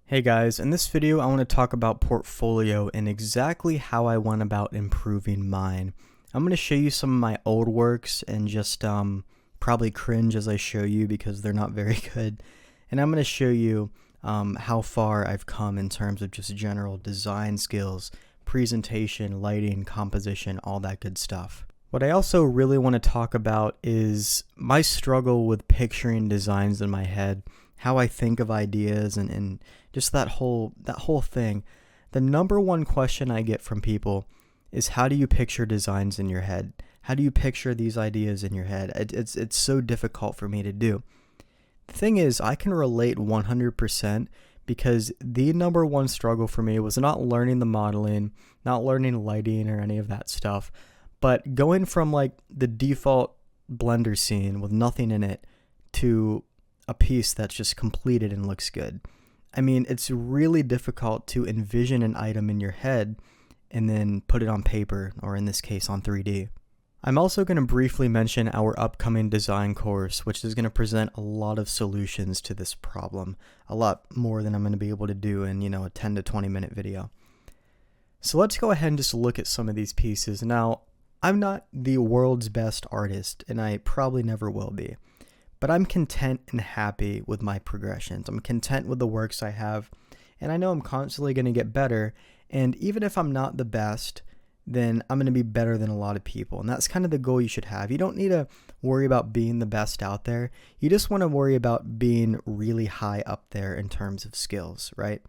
Hey guys, in this video I want to talk about portfolio and exactly how I went about improving mine. I'm going to show you some of my old works and just probably cringe as I show you because they're not very good. And I'm going to show you how far I've come in terms of just general design skills, presentation, lighting, composition, all that good stuff. What I also really want to talk about is my struggle with picturing designs in my head, how I think of ideas and just that whole thing. The number one question I get from people is, how do you picture designs in your head? How do you picture these ideas in your head? It's so difficult for me to do. The thing is, I can relate 100% because the number one struggle for me was not learning the modeling, not learning lighting or any of that stuff, but going from like the default Blender scene with nothing in it to a piece that's just completed and looks good. I mean, it's really difficult to envision an item in your head and then put it on paper, or in this case on 3D. I'm also going to briefly mention our upcoming design course, which is going to present a lot of solutions to this problem, a lot more than I'm going to be able to do in, a 10 to 20 minute video. So let's go ahead and just look at some of these pieces. Now, I'm not the world's best artist, and I probably never will be. But I'm content and happy with my progressions. I'm content with the works I have, and I know I'm constantly going to get better. And even if I'm not the best, then I'm going to be better than a lot of people. And that's kind of the goal you should have. You don't need to worry about being the best out there. You just want to worry about being really high up there in terms of skills, right?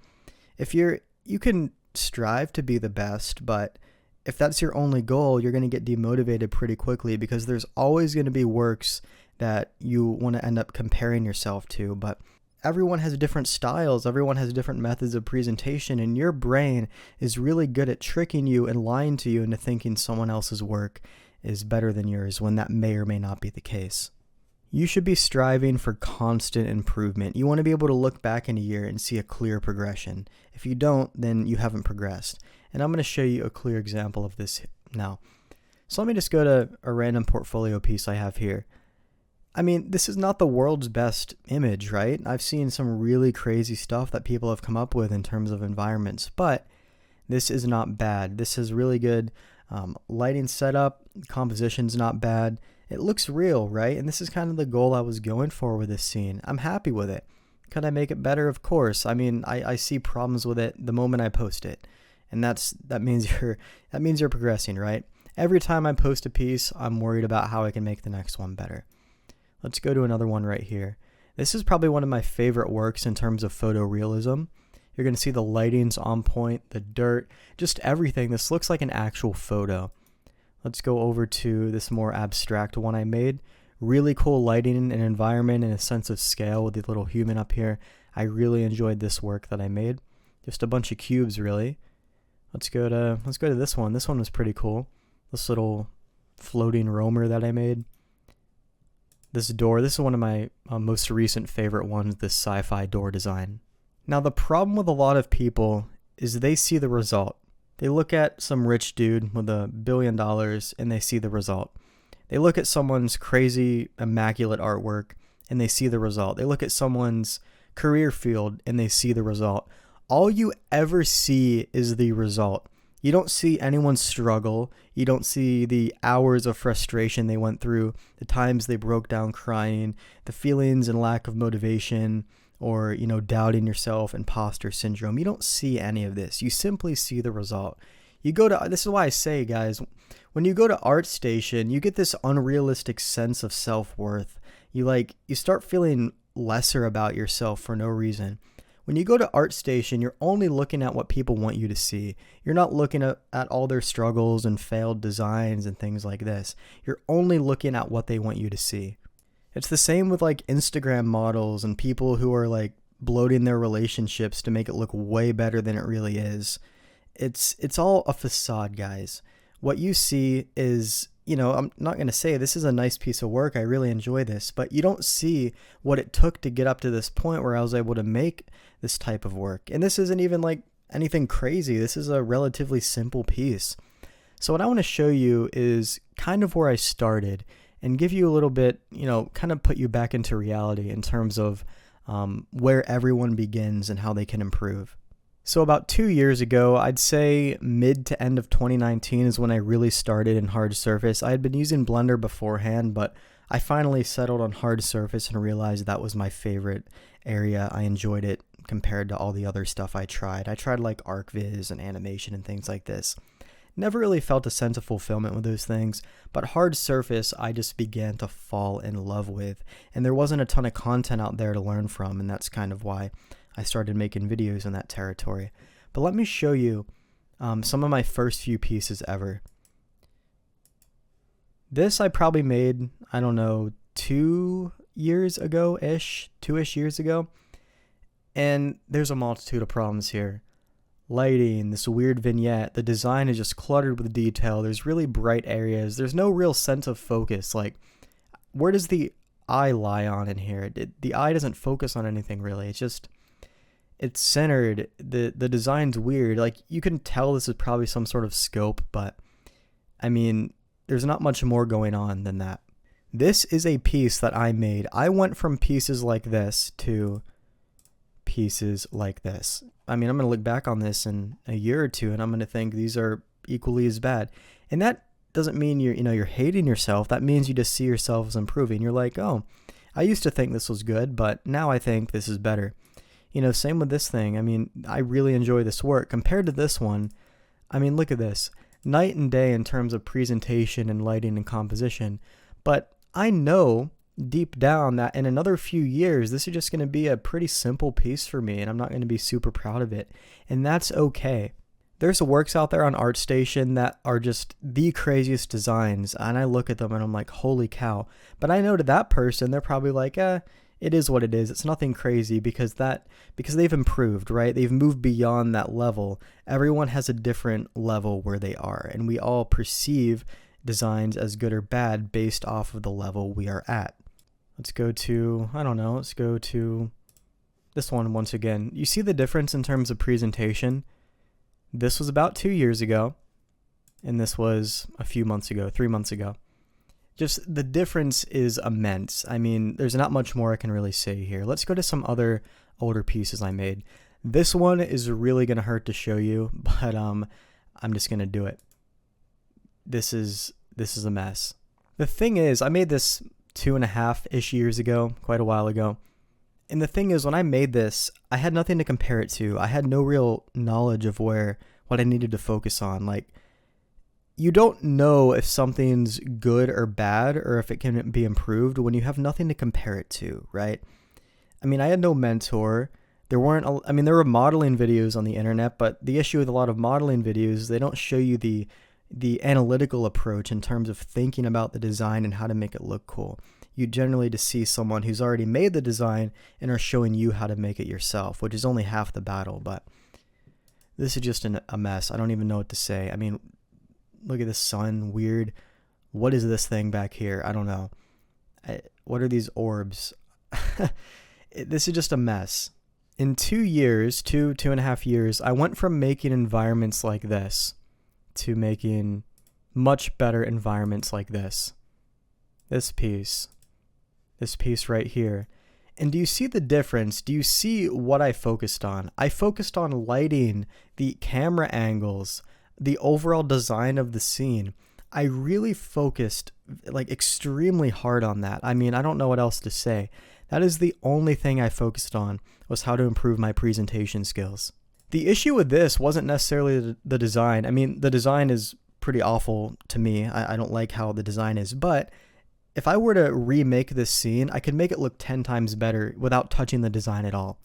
You can strive to be the best, but if that's your only goal, you're going to get demotivated pretty quickly because there's always going to be works that you want to end up comparing yourself to. But everyone has different styles, everyone has different methods of presentation, and your brain is really good at tricking you and lying to you into thinking someone else's work is better than yours when that may or may not be the case. You should be striving for constant improvement. You want to be able to look back in a year and see a clear progression. If you don't, then you haven't progressed. And I'm going to show you a clear example of this now. So let me just go to a random portfolio piece I have here. I mean, this is not the world's best image, right? I've seen some really crazy stuff that people have come up with in terms of environments, but this is not bad. This is really good lighting setup, composition's not bad. It looks real, right? And this is kind of the goal I was going for with this scene. I'm happy with it. Could I make it better? Of course. I mean, I see problems with it the moment I post it. And that means you're progressing, right? Every time I post a piece, I'm worried about how I can make the next one better. Let's go to another one right here. This is probably one of my favorite works in terms of photorealism. You're going to see the lighting's on point, the dirt, just everything. This looks like an actual photo. Let's go over to this more abstract one I made. Really cool lighting and environment and a sense of scale with the little human up here. I really enjoyed this work that I made. Just a bunch of cubes, really. Let's go to this one. This one was pretty cool. This little floating roamer that I made. This door, this is one of my most recent favorite ones, this sci-fi door design. Now the problem with a lot of people is they see the result. They look at some rich dude with $1 billion and they see the result. They look at someone's crazy, immaculate artwork and they see the result. They look at someone's career field and they see the result. All you ever see is the result. You don't see anyone struggle. You don't see the hours of frustration they went through, the times they broke down crying, the feelings and lack of motivation, or, doubting yourself, imposter syndrome. You don't see any of this. You simply see the result. This is why I say, guys, when you go to ArtStation, you get this unrealistic sense of self-worth. You start feeling lesser about yourself for no reason. When you go to ArtStation, you're only looking at what people want you to see. You're not looking at all their struggles and failed designs and things like this. You're only looking at what they want you to see. It's the same with like Instagram models and people who are like bloating their relationships to make it look way better than it really is. It's all a facade, guys. What you see is, I'm not going to say this is a nice piece of work. I really enjoy this, but you don't see what it took to get up to this point where I was able to make this type of work. And this isn't even like anything crazy. This is a relatively simple piece. So what I want to show you is kind of where I started and give you a little bit, kind of put you back into reality in terms of where everyone begins and how they can improve. So about 2 years ago, I'd say mid to end of 2019 is when I really started in hard surface. I had been using Blender beforehand, but I finally settled on hard surface and realized that was my favorite area. I enjoyed it compared to all the other stuff I tried. I tried like ArcViz and animation and things like this. Never really felt a sense of fulfillment with those things, but hard surface I just began to fall in love with, and there wasn't a ton of content out there to learn from, and that's kind of why I started making videos in that territory. But let me show you some of my first few pieces ever. This I probably made, I don't know, 2 years ago-ish, 2-ish years ago, and there's a multitude of problems here. Lighting, this weird vignette, the design is just cluttered with detail, there's really bright areas, there's no real sense of focus, like, where does the eye lie on in here? The eye doesn't focus on anything really, it's centered, the design's weird, like, you can tell this is probably some sort of scope, but, I mean, there's not much more going on than that. This is a piece that I made. I went from pieces like this to pieces like this. I mean, I'm going to look back on this in a year or two and I'm going to think these are equally as bad. And that doesn't mean you're hating yourself. That means you just see yourself as improving. You're like, oh, I used to think this was good, but now I think this is better. Same with this thing. I mean, I really enjoy this work. Compared to this one, I mean, look at this. Night and day in terms of presentation and lighting and composition. But I know deep down that in another few years, this is just going to be a pretty simple piece for me, and I'm not going to be super proud of it. And that's okay. There's works out there on ArtStation that are just the craziest designs, and I look at them and I'm like, holy cow. But I know to that person, they're probably like, it is what it is. It's nothing crazy because they've improved, right? They've moved beyond that level. Everyone has a different level where they are, and we all perceive designs as good or bad based off of the level we are at. Let's go to this one once again. You see the difference in terms of presentation? This was about 2 years ago, and this was a few months ago, 3 months ago. Just the difference is immense. I mean, there's not much more I can really say here. Let's go to some other older pieces I made. This one is really going to hurt to show you, but I'm just going to do it. This is a mess. The thing is, I made this 2.5-ish years ago, quite a while ago. And the thing is, when I made this, I had nothing to compare it to. I had no real knowledge of what I needed to focus on. Like, you don't know if something's good or bad or if it can be improved when you have nothing to compare it to, right? I mean, I had no mentor. There were modeling videos on the internet, but the issue with a lot of modeling videos, they don't show you the analytical approach in terms of thinking about the design and how to make it look cool. You generally just see someone who's already made the design and are showing you how to make it yourself, which is only half the battle, but this is just a mess. I don't even know what to say. I mean, look at the sun, weird. What is this thing back here? I don't know. What are these orbs? This is just a mess. In 2 years, 2.5 years, I went from making environments like this to making much better environments like this. This piece right here. And do you see the difference? Do you see what I focused on? I focused on lighting, the camera angles, the overall design of the scene. I really focused like extremely hard on that. I mean, I don't know what else to say. That is the only thing I focused on, was how to improve my presentation skills. The issue with this wasn't necessarily the design. I mean, the design is pretty awful to me. I don't like how the design is, but if I were to remake this scene, I could make it look 10 times better without touching the design at all.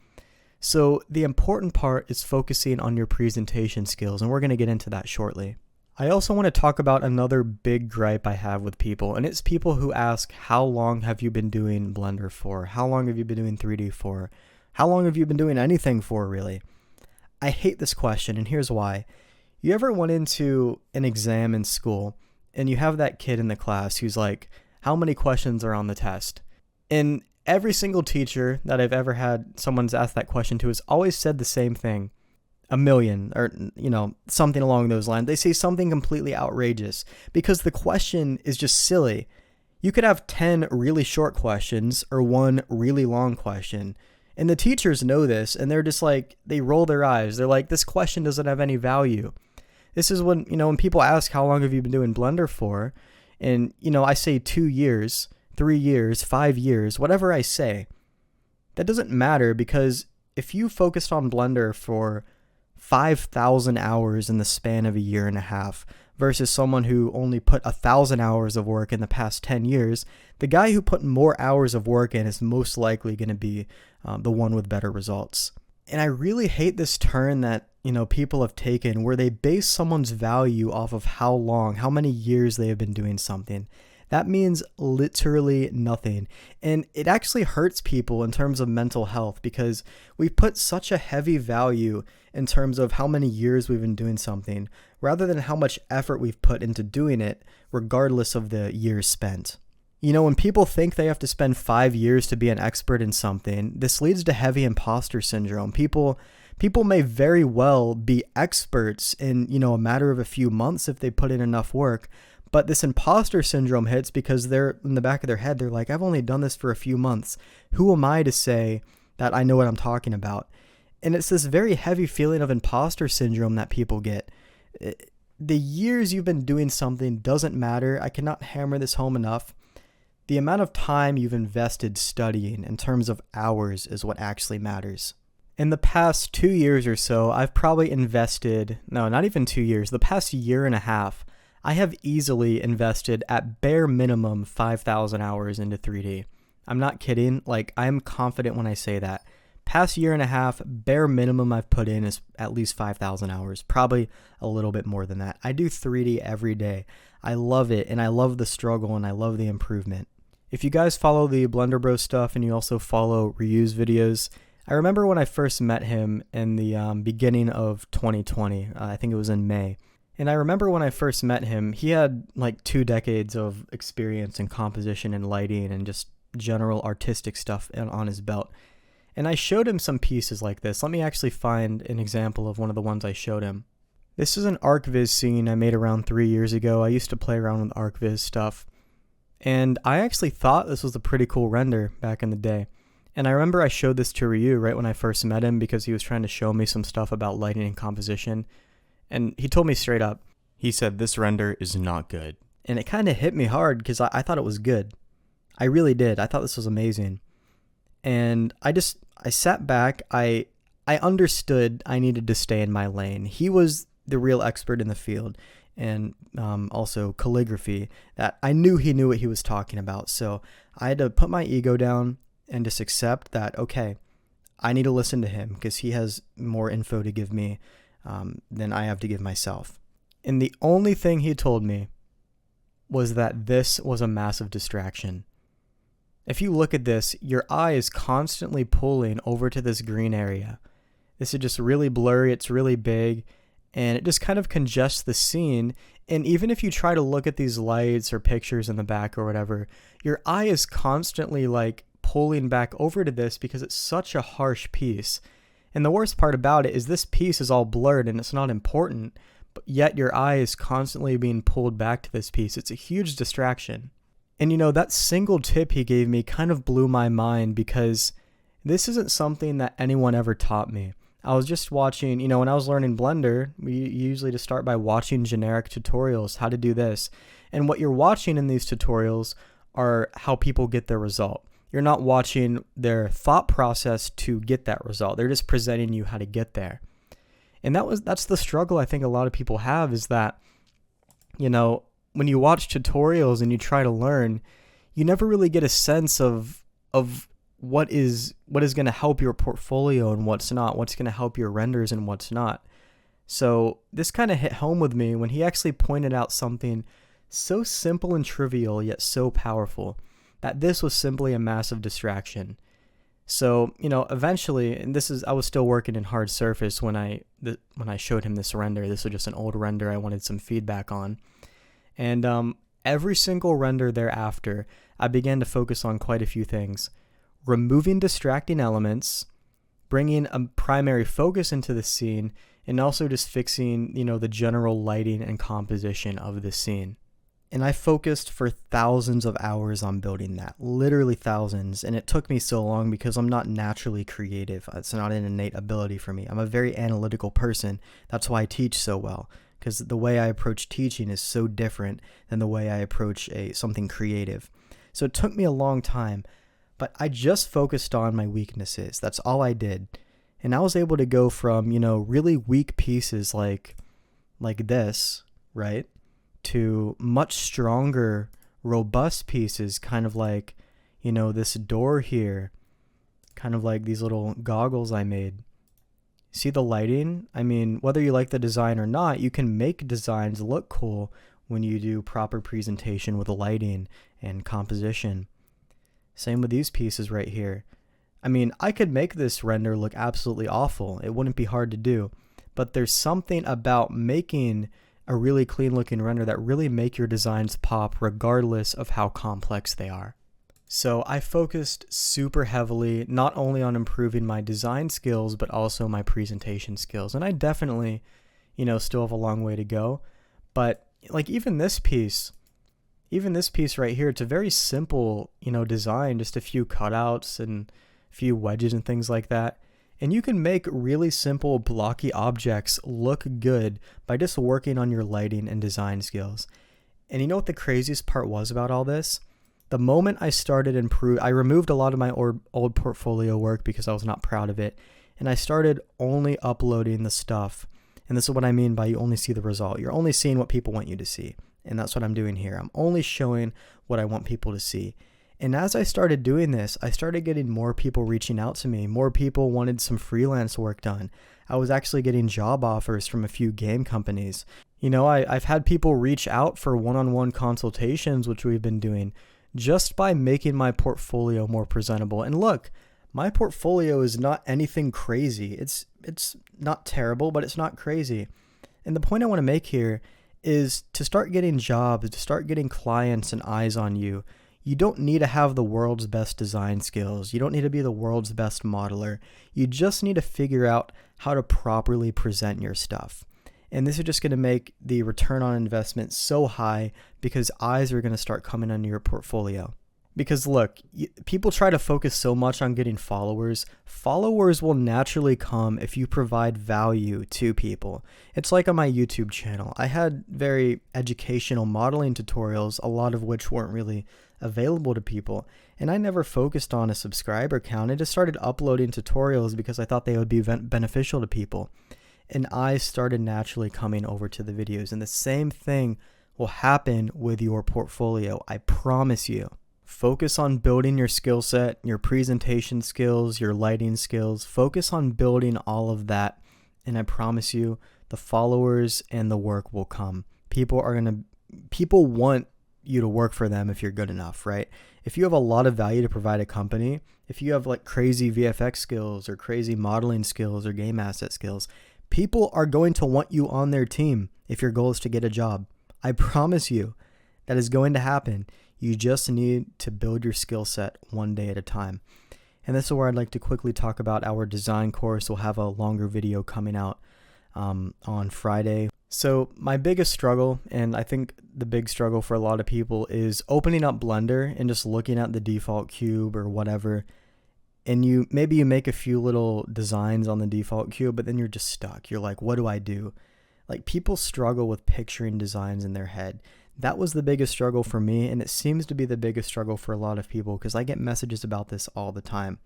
So the important part is focusing on your presentation skills, and we're going to get into that shortly. I also want to talk about another big gripe I have with people, and it's people who ask, how long have you been doing Blender for? How long have you been doing 3D for? How long have you been doing anything for, really? I hate this question, and here's why. You ever went into an exam in school, and you have that kid in the class who's like, how many questions are on the test? And every single teacher that I've ever had someone's asked that question to has always said the same thing. 1 million, or, something along those lines. They say something completely outrageous because the question is just silly. You could have 10 really short questions or one really long question, And the teachers know this, and they're just like, they roll their eyes. They're like, this question doesn't have any value. This is when, when people ask, how long have you been doing Blender for? And, I say 2 years, 3 years, 5 years, whatever I say. That doesn't matter, because if you focused on Blender for 5,000 hours in the span of a year and a half versus someone who only put 1,000 hours of work in the past 10 years, the guy who put more hours of work in is most likely going to be the one with better results. And I really hate this turn that, people have taken where they base someone's value off of how many years they have been doing something. That means literally nothing. And it actually hurts people in terms of mental health, because we've put such a heavy value in terms of how many years we've been doing something, rather than how much effort we've put into doing it, regardless of the years spent. When people think they have to spend 5 years to be an expert in something, this leads to heavy imposter syndrome. People may very well be experts in, a matter of a few months if they put in enough work. But this imposter syndrome hits because they're in the back of their head. They're like, I've only done this for a few months. Who am I to say that I know what I'm talking about? And it's this very heavy feeling of imposter syndrome that people get. The years you've been doing something doesn't matter. I cannot hammer this home enough. The amount of time you've invested studying in terms of hours is what actually matters. In the past 2 years or so, I've probably invested, no, not even 2 years, the past year and a half, I have easily invested at bare minimum 5,000 hours into 3D. I'm not kidding. I'm confident when I say that. Past year and a half, bare minimum I've put in is at least 5,000 hours, probably a little bit more than that. I do 3D every day. I love it, and I love the struggle, and I love the improvement. If you guys follow the Blender Bros stuff and you also follow Ryu's videos, I remember when I first met him in the beginning of 2020. I think it was in May. And I remember when I first met him, he had 2 decades of experience in composition and lighting and just general artistic stuff on his belt. And I showed him some pieces like this. Let me actually find an example of one of the ones I showed him. This is an ArcViz scene I made around 3 years ago. I used to play around with ArcViz stuff. And I actually thought this was a pretty cool render back in the day. And I remember I showed this to Ryu right when I first met him because he was trying to show me some stuff about lighting and composition. And he told me straight up, he said, "This render is not good." And it kind of hit me hard because I thought it was good. I really did. I thought this was amazing. And I sat back. I understood I needed to stay in my lane. He was the real expert in the field, and also calligraphy, that I knew he knew what he was talking about. So I had to put my ego down and just accept that, okay, I need to listen to him because he has more info to give me than I have to give myself. And the only thing he told me was that this was a massive distraction. If you look at this, your eye is constantly pulling over to this green area. This is just really blurry, it's really big, and it just kind of congests the scene. And even if you try to look at these lights or pictures in the back or whatever, your eye is constantly pulling back over to this because it's such a harsh piece. And the worst part about it is this piece is all blurred and it's not important, but yet your eye is constantly being pulled back to this piece. It's a huge distraction. And that single tip he gave me kind of blew my mind because this isn't something that anyone ever taught me. I was just watching, when I was learning Blender, we usually just start by watching generic tutorials, how to do this. And what you're watching in these tutorials are how people get their result. You're not watching their thought process to get that result. They're just presenting you how to get there. And that's the struggle I think a lot of people have, is that, when you watch tutorials and you try to learn, you never really get a sense of what is going to help your portfolio and what's not, what's going to help your renders and what's not. So this kind of hit home with me when he actually pointed out something so simple and trivial yet so powerful, that this was simply a massive distraction. So, eventually, and I was still working in hard surface when I showed him this render. This was just an old render I wanted some feedback on. And every single render thereafter, I began to focus on quite a few things. Removing distracting elements, bringing a primary focus into the scene, and also just fixing, the general lighting and composition of the scene. And I focused for thousands of hours on building that, literally thousands. And it took me so long because I'm not naturally creative. It's not an innate ability for me. I'm a very analytical person. That's why I teach so well, because the way I approach teaching is so different than the way I approach something creative. So it took me a long time, but I just focused on my weaknesses. That's all I did. And I was able to go from, really weak pieces like this, right? To much stronger, robust pieces, kind of like, this door here, kind of like these little goggles I made. See the lighting? I mean, whether you like the design or not, you can make designs look cool when you do proper presentation with lighting and composition. Same with these pieces right here. I mean, I could make this render look absolutely awful. It wouldn't be hard to do, but there's something about making a really clean looking render that really make your designs pop regardless of how complex they are. So I focused super heavily not only on improving my design skills but also my presentation skills. And I definitely, still have a long way to go. But like even this piece right here, it's a very simple, design, just a few cutouts and a few wedges and things like that. And you can make really simple blocky objects look good by just working on your lighting and design skills. And you know what the craziest part was about all this? The moment I started I removed a lot of my old portfolio work because I was not proud of it. And I started only uploading the stuff. And this is what I mean by you only see the result. You're only seeing what people want you to see. And that's what I'm doing here. I'm only showing what I want people to see. And as I started doing this, I started getting more people reaching out to me. More people wanted some freelance work done. I was actually getting job offers from a few game companies. I've had people reach out for one-on-one consultations, which we've been doing, just by making my portfolio more presentable. And look, my portfolio is not anything crazy. It's not terrible, but it's not crazy. And the point I want to make here is to start getting jobs, to start getting clients and eyes on you. You don't need to have the world's best design skills. You don't need to be the world's best modeler. You just need to figure out how to properly present your stuff. And this is just going to make the return on investment so high because eyes are going to start coming on your portfolio. Because look, people try to focus so much on getting followers. Followers will naturally come if you provide value to people. It's like on my YouTube channel. I had very educational modeling tutorials, a lot of which weren't really available to people. And I never focused on a subscriber count. I just started uploading tutorials because I thought they would be beneficial to people. And eyes started naturally coming over to the videos. And the same thing will happen with your portfolio. I promise you. Focus on building your skill set, your presentation skills, your lighting skills. Focus on building all of that. And I promise you, the followers and the work will come. People want you to work for them if you're good enough, right? If you have a lot of value to provide a company, if you have like crazy VFX skills or crazy modeling skills or game asset skills, people are going to want you on their team if your goal is to get a job. I promise you that is going to happen. You just need to build your skill set one day at a time. And this is where I'd like to quickly talk about our design course. We'll have a longer video coming out on Friday. So my biggest struggle, and I think the big struggle for a lot of people, is opening up Blender and just looking at the default cube or whatever. And maybe you make a few little designs on the default cube, but then you're just stuck. You're like, what do I do? Like, people struggle with picturing designs in their head. That was the biggest struggle for me, and it seems to be the biggest struggle for a lot of people because I get messages about this all the time.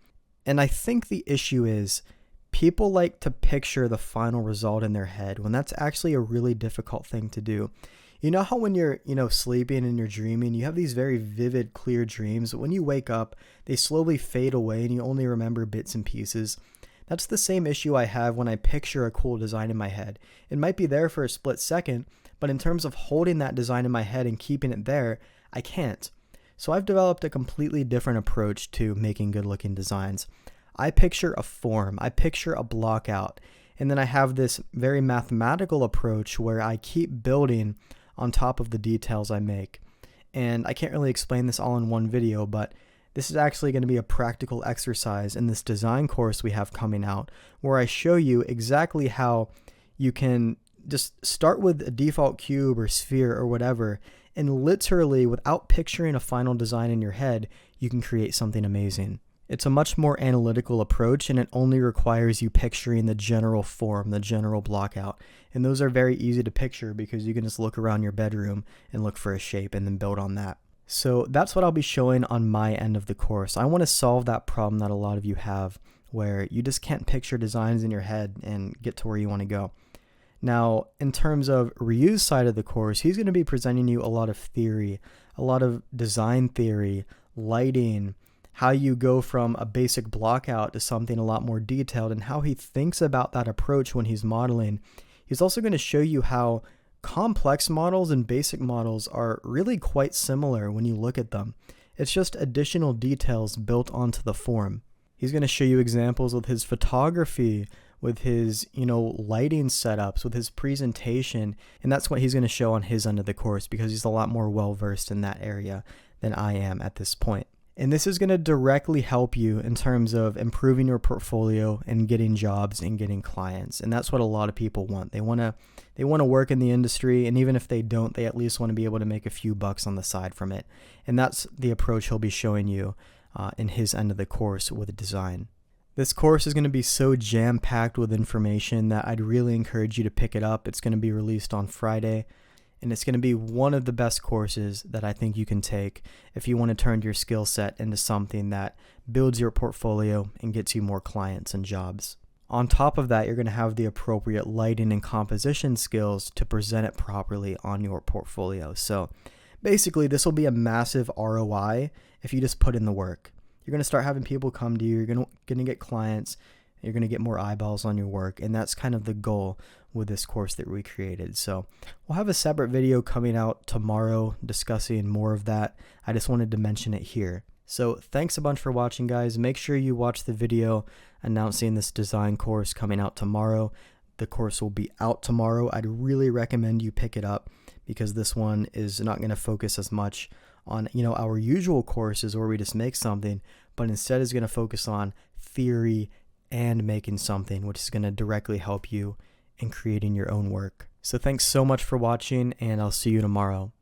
And I think the issue is people like to picture the final result in their head when that's actually a really difficult thing to do. You know how when you're, sleeping and you're dreaming, you have these very vivid, clear dreams, but when you wake up, they slowly fade away and you only remember bits and pieces. That's the same issue I have when I picture a cool design in my head. It might be there for a split second, but in terms of holding that design in my head and keeping it there, I can't. So I've developed a completely different approach to making good-looking designs. I picture a form, I picture a block out, and then I have this very mathematical approach where I keep building on top of the details I make. And I can't really explain this all in one video, but this is actually going to be a practical exercise in this design course we have coming out, where I show you exactly how you can just start with a default cube or sphere or whatever And literally, without picturing a final design in your head, you can create something amazing. It's a much more analytical approach, and it only requires you picturing the general form, the general block out. And those are very easy to picture because you can just look around your bedroom and look for a shape and then build on that. So that's what I'll be showing on my end of the course. I want to solve that problem that a lot of you have where you just can't picture designs in your head and get to where you want to go. Now, in terms of Ryu's side of the course, he's going to be presenting you a lot of theory, a lot of design theory, lighting, how you go from a basic block out to something a lot more detailed, and how he thinks about that approach when he's modeling. He's also going to show you how complex models and basic models are really quite similar when you look at them. It's just additional details built onto the form. He's going to show you examples with his photography, with his, lighting setups, with his presentation, and that's what he's going to show on his end of the course because he's a lot more well-versed in that area than I am at this point. And this is going to directly help you in terms of improving your portfolio and getting jobs and getting clients. And that's what a lot of people want. They want to work in the industry, and even if they don't, they at least want to be able to make a few bucks on the side from it. And that's the approach he'll be showing you in his end of the course with design. This course is going to be so jam-packed with information that I'd really encourage you to pick it up. It's going to be released on Friday. And it's going to be one of the best courses that I think you can take if you want to turn your skill set into something that builds your portfolio and gets you more clients and jobs. On top of that, you're going to have the appropriate lighting and composition skills to present it properly on your portfolio. So basically, this will be a massive ROI if you just put in the work. You're going to start having people come to you. You're going to get clients. You're going to get more eyeballs on your work. And that's kind of the goal with this course that we created. So we'll have a separate video coming out tomorrow discussing more of that. I just wanted to mention it here. So thanks a bunch for watching, guys. Make sure you watch the video announcing this design course coming out tomorrow. The course will be out tomorrow. I'd really recommend you pick it up because this one is not going to focus as much on, our usual courses where we just make something, but instead is going to focus on theory and making something, which is going to directly help you in creating your own work. So thanks so much for watching, and I'll see you tomorrow.